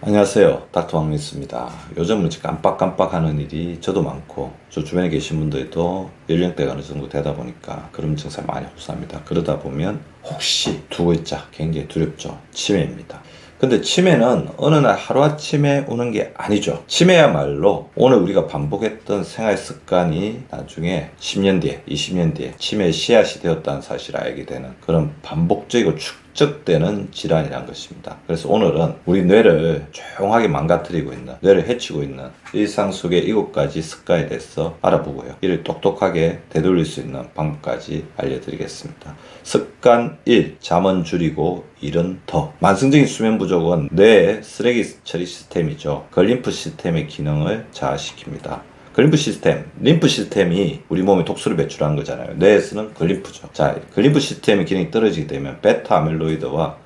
안녕하세요. 닥터 왕미스입니다. 요즘은 깜빡깜빡하는 일이 저도 많고 저 주변에 계신 분들도 연령대가 어느 정도 되다 보니까 그런 증상이 많이 흡사합니다. 그러다 보면 혹시 두 글자 굉장히 두렵죠. 치매입니다. 근데 치매는 어느 날 하루아침에 오는 게 아니죠. 치매야말로 오늘 우리가 반복했던 생활 습관이 나중에 10년 뒤에 20년 뒤에 치매의 씨앗이 되었다는 사실을 알게 되는 그런 반복적이고 축적되는 질환이란 것입니다. 그래서 오늘은 우리 뇌를 조용하게 망가뜨리고 있는, 뇌를 해치고 있는 일상 속의 7가지 습관에 대해서 알아보고요. 이를 똑똑하게 되돌릴 수 있는 방법까지 알려드리겠습니다. 습관 1. 잠은 줄이고 일은 더. 만성적인 수면 부족은 뇌의 쓰레기 처리 시스템이죠. 글림프 시스템의 기능을 저하시킵니다. 글림프 시스템, 림프 시스템이 우리 몸에 독소를 배출하는 거잖아요. 뇌에서는 글림프죠. 자, 글림프 시스템의 기능이 떨어지게 되면 베타 아밀로이드와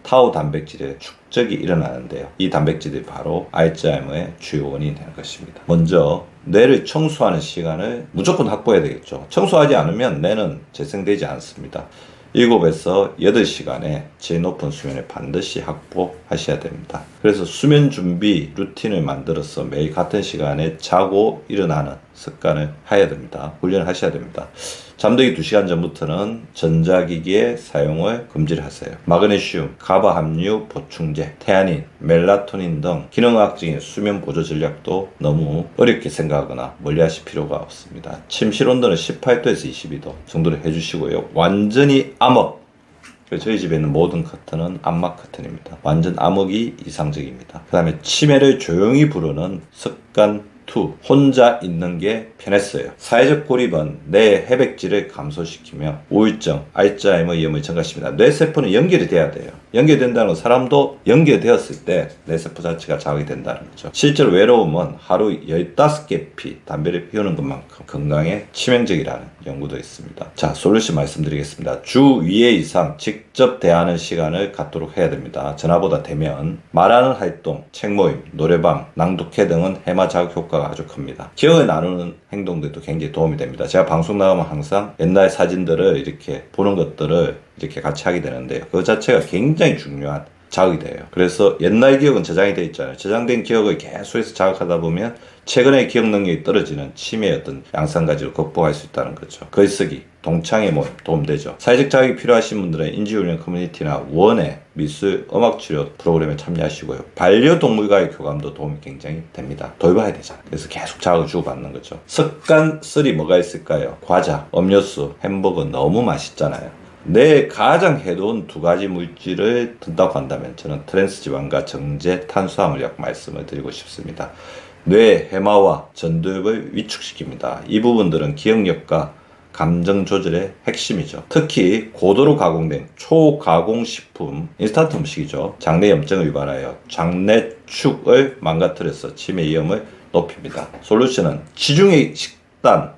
타우 단백질의 축적이 일어나는데요. 이 단백질이 바로 알츠하이머의 주요 원인이 되는 것입니다. 먼저 뇌를 청소하는 시간을 무조건 확보해야 되겠죠. 청소하지 않으면 뇌는 재생되지 않습니다. 7에서 8시간의 질 높은 수면을 반드시 확보하셔야 됩니다. 그래서 수면 준비 루틴을 만들어서 매일 같은 시간에 자고 일어나는 습관을 해야 됩니다. 훈련을 하셔야 됩니다. 잠들기 2시간 전부터는 전자기기의 사용을 금지를 하세요. 마그네슘, 가바 함유 보충제, 태아닌, 멜라토닌 등 기능학적인 수면 보조 전략도 너무 어렵게 생각하거나 멀리하실 필요가 없습니다. 침실 온도는 18도에서 22도 정도로 해주시고요. 완전히 암흑. 저희 집에 있는 모든 커튼은 암막 커튼입니다. 완전 암흑이 이상적입니다. 그 다음에 치매를 조용히 부르는 습관 2. 혼자 있는 게 편했어요. 사회적 고립은 뇌 해백질을 감소시키며 우울증, 알츠하이머 위험을 증가시킵니다. 뇌세포는 연결이 돼야 돼요. 연결된다는 건 사람도 연결되었을 때 뇌세포 자체가 자극이 된다는 거죠. 실제로 외로움은 하루 15개 피, 담배를 피우는 것만큼 건강에 치명적이라는 연구도 있습니다. 자, 솔루션 말씀드리겠습니다. 주 2회 이상 직접 대하는 시간을 갖도록 해야 됩니다. 전화보다 대면, 말하는 활동, 책 모임, 노래방, 낭독회 등은 해마 자극 효과가 아주 큽니다. 기억을 나누는 행동들도 굉장히 도움이 됩니다. 제가 방송 나가면 항상 옛날 사진들을 이렇게 보는 것들을 이렇게 같이 하게 되는데요. 그 자체가 굉장히 중요한 자극이 돼요. 그래서 옛날 기억은 저장이 되어 있잖아요. 저장된 기억을 계속해서 자극하다 보면 최근의 기억 능력이 떨어지는 치매의 어떤 양상가지를 극복할 수 있다는 거죠. 글쓰기, 동창회 모임 도움되죠. 사회적 자극이 필요하신 분들은 인지훈련 커뮤니티나 원예, 미술, 음악치료 프로그램에 참여하시고요. 반려동물과의 교감도 도움이 굉장히 됩니다. 돌봐야 되잖아요. 그래서 계속 자극을 주고받는 거죠. 습관 3 뭐가 있을까요? 과자, 음료수, 햄버거 너무 맛있잖아요. 뇌에 가장 해로운 2가지 물질을 든다고 한다면 저는 트랜스지방과 정제 탄수화물약 말씀을 드리고 싶습니다. 뇌 해마와 전두엽을 위축시킵니다. 이 부분들은 기억력과 감정 조절의 핵심이죠. 특히 고도로 가공된 초가공식품, 인스턴트 음식이죠. 장내 염증을 유발하여 장내축을 망가뜨려서 치매 위험을 높입니다. 솔루션은 지중해 식단,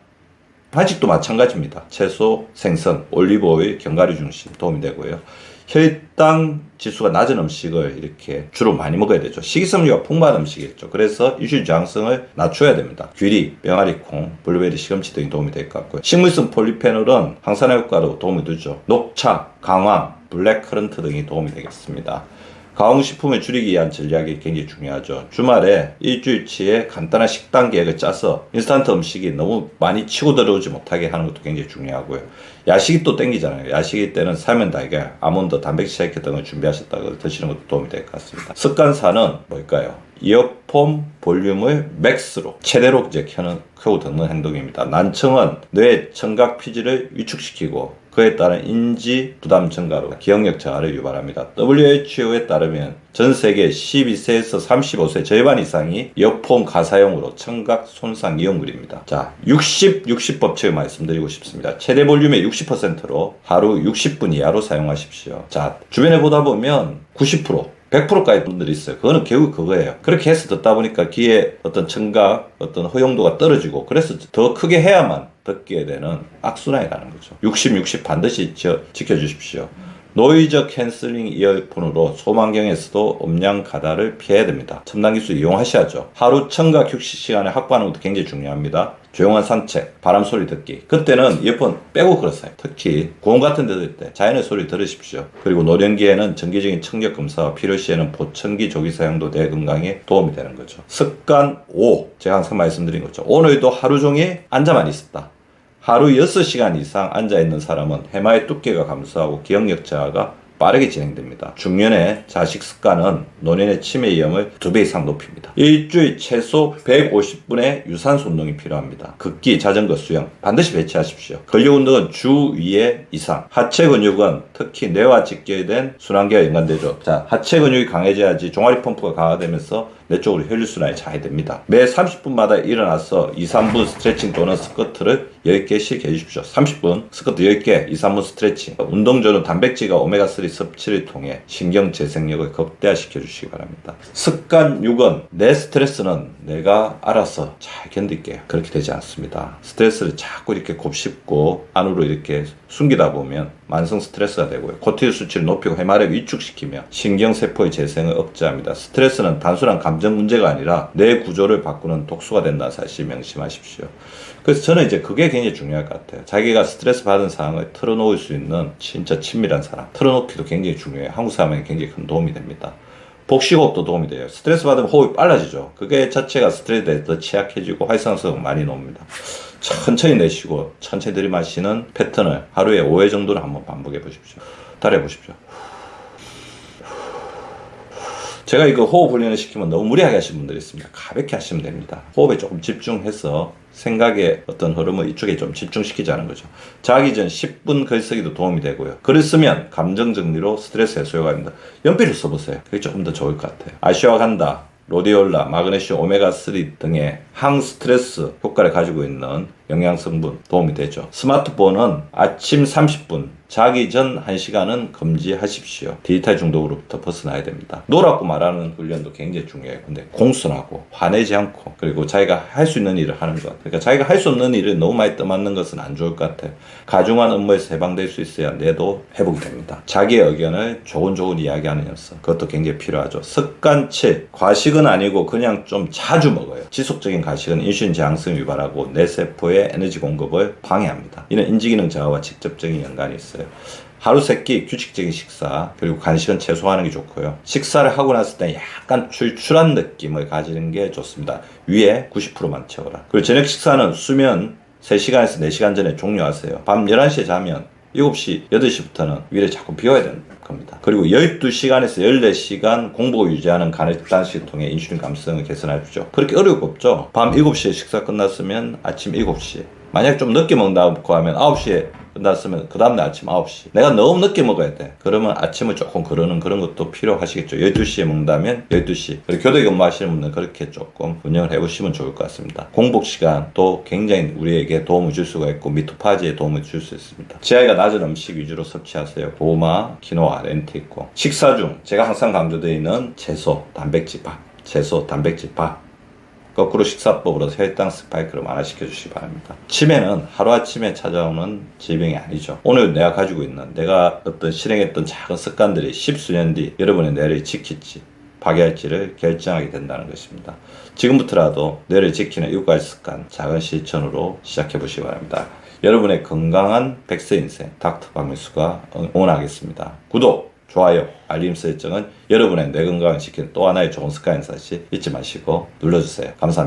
한식도 마찬가지입니다. 채소, 생선, 올리브오일, 견과류 중심 도움이 되고요. 혈당 지수가 낮은 음식을 이렇게 주로 많이 먹어야 되죠. 식이섬유가 풍부한 음식이겠죠. 그래서 유실저항성을 낮춰야 됩니다. 귀리, 병아리콩, 블루베리, 시금치 등이 도움이 될 것 같고요. 식물성 폴리페놀은 항산화 효과로 도움을 주죠. 녹차, 강황, 블랙커런트 등이 도움이 되겠습니다. 가공식품을 줄이기 위한 전략이 굉장히 중요하죠. 주말에 일주일치의 간단한 식단 계획을 짜서 인스턴트 음식이 너무 많이 치고 들어오지 못하게 하는 것도 굉장히 중요하고요. 야식이 또 땡기잖아요. 야식일 때는 삶은 달걀, 아몬드, 단백질 쉐이크 등을 준비하셨다가 드시는 것도 도움이 될 것 같습니다. 습관 4는 뭘까요? 이어폰 볼륨을 맥스로 최대로 이제 켜고 듣는 행동입니다. 난청은 뇌 청각 피지를 위축시키고 그에 따른 인지 부담 증가로 기억력 저하를 유발합니다. WHO에 따르면 전 세계 12세에서 35세 절반 이상이 이어폰 가사용으로 청각 손상 위험물입니다. 자, 60 법칙을 말씀드리고 싶습니다. 최대 볼륨의 60%로 하루 60분 이하로 사용하십시오. 자, 주변에 보다 보면 90%, 100%까지 분들이 있어요. 그거는 결국 그거예요. 그렇게 해서 듣다 보니까 귀에 어떤 청각, 어떤 허용도가 떨어지고 그래서 더 크게 해야만 듣게 되는 악순환이 가는 거죠. 60 반드시 지켜주십시오. 노이즈 캔슬링 이어폰으로 소음환경에서도 음량 가다를 피해야 됩니다. 첨단 기술 이용하셔야죠. 하루 청각 휴식 시간을 확보하는 것도 굉장히 중요합니다. 조용한 산책, 바람 소리 듣기. 그때는 이어폰 빼고 걸었어요. 특히 고음 같은 데 들 때 자연의 소리 들으십시오. 그리고 노령기에는 정기적인 청력 검사와 필요시에는 보청기 조기 사용도 내 건강에 도움이 되는 거죠. 습관 5. 제가 항상 말씀드린 거죠. 오늘도 하루 종일 앉아만 있었다. 하루 6시간 이상 앉아있는 사람은 해마의 두께가 감소하고 기억력 저하가 빠르게 진행됩니다. 중년의 자식 습관은 노년의 치매 위험을 2배 이상 높입니다. 일주일 최소 150분의 유산소 운동이 필요합니다. 걷기, 자전거, 수영 반드시 배치하십시오. 근력 운동은 주 2회 이상. 하체 근육은 특히 뇌와 직결된 순환계와 연관되죠. 자, 하체 근육이 강해져야지 종아리 펌프가 강화되면서 뇌 쪽으로 혈류순환이 잘 됩니다. 매 30분마다 일어나서 2, 3분 스트레칭 또는 스쿼트를 10개씩 해주십시오. 30분 스쿼트 10개, 2, 3분 스트레칭. 운동 전후 단백질과 오메가3 섭취를 통해 신경 재생력을 극대화시켜 주시기 바랍니다. 습관 6은 내 스트레스는 내가 알아서 잘 견딜게요. 그렇게 되지 않습니다. 스트레스를 자꾸 이렇게 곱씹고 안으로 이렇게 숨기다 보면 만성 스트레스가 되고요. 코티졸 수치를 높이고 해마력을 위축시키며 신경세포의 재생을 억제합니다. 스트레스는 단순한 감정 문제가 아니라 뇌 구조를 바꾸는 독소가 된다는 사실 명심하십시오. 그래서 저는 이제 그게 굉장히 중요할 것 같아요. 자기가 스트레스 받은 상황을 털어놓을 수 있는 진짜 친밀한 사람. 털어놓기도 굉장히 중요해요. 한국 사람에게 굉장히 큰 도움이 됩니다. 복식호흡도 도움이 돼요. 스트레스 받으면 호흡이 빨라지죠. 그게 자체가 스트레스에 더 취약해지고 활성성 많이 나옵니다. 천천히 내쉬고 천천히 들이마시는 패턴을 하루에 5회 정도는 한번 반복해 보십시오. 따라해 보십시오. 제가 이거 호흡 훈련을 시키면 너무 무리하게 하시는 분들이 있습니다. 가볍게 하시면 됩니다. 호흡에 조금 집중해서 생각의 어떤 흐름을 이쪽에 좀 집중시키자는 거죠. 자기 전 10분 글쓰기도 도움이 되고요. 글을 쓰면 감정 정리로 스트레스 해소가 됩니다. 연필을 써보세요. 그게 조금 더 좋을 것 같아요. 아슈와간다, 로디올라, 마그네슘, 오메가3 등의 항스트레스 효과를 가지고 있는 영양성분 도움이 되죠. 스마트폰은 아침 30분, 자기 전 1시간은 금지하십시오. 디지털 중독으로부터 벗어나야 됩니다. 노라고 말하는 훈련도 굉장히 중요해요. 근데 공손하고 화내지 않고 그리고 자기가 할 수 있는 일을 하는 것. 그러니까 자기가 할 수 없는 일을 너무 많이 떠맡는 것은 안 좋을 것 같아요. 가중한 업무에서 해방될 수 있어야 뇌도 회복이 됩니다. 자기의 의견을 조곤조곤 이야기하는 연습. 그것도 굉장히 필요하죠. 습관 7. 과식은 아니고 그냥 좀 자주 먹어요. 지속적인 과식은 인슐린 저항성을 유발하고 뇌세포의 에너지 공급을 방해합니다. 이는 인지기능 저하와 직접적인 연관이 있어요. 하루 3끼 규칙적인 식사 그리고 간식은 최소화하는 게 좋고요. 식사를 하고 났을 때 약간 출출한 느낌을 가지는 게 좋습니다. 위에 90%만 채워라. 그리고 저녁 식사는 수면 3시간에서 4시간 전에 종료하세요. 밤 11시에 자면 7시, 8시부터는 위를 자꾸 비워야 되는 겁니다. 그리고 12시간에서 14시간 공복을 유지하는 간헐적 단식을 통해 인슐린 감수성을 개선하십시오. 그렇게 어려울 거 없죠. 밤 7시에 식사 끝났으면 아침 7시. 만약 좀 늦게 먹는다고 하면 9시에 끝났으면 그 다음날 아침 9시. 내가 너무 늦게 먹어야 돼. 그러면 아침을 조금 거르는 그런 것도 필요하시겠죠. 12시에 먹는다면 12시. 그리고 교대 근무하시는 분들은 그렇게 조금 운영을 해보시면 좋을 것 같습니다. 공복 시간도 굉장히 우리에게 도움을 줄 수가 있고 미토파지에 도움을 줄 수 있습니다. GI가 낮은 음식 위주로 섭취하세요. 고구마, 키노아, 렌틸콩. 식사 중 제가 항상 강조드리는 채소, 단백질 밥. 채소, 단백질 밥. 거꾸로 식사법으로 혈당 스파이크를 완화시켜 주시기 바랍니다. 치매는 하루아침에 찾아오는 질병이 아니죠. 오늘 내가 가지고 있는 내가 어떤 실행했던 작은 습관들이 10수년 뒤 여러분의 뇌를 지킬지 파괴할지를 결정하게 된다는 것입니다. 지금부터라도 뇌를 지키는 6가지 습관 작은 실천으로 시작해 보시기 바랍니다. 여러분의 건강한 100세 인생 닥터 박명수가 응원하겠습니다. 구독! 좋아요, 알림 설정은 여러분의 뇌 건강을 지키는 또 하나의 좋은 습관인 사실 잊지 마시고 눌러주세요. 감사합니다.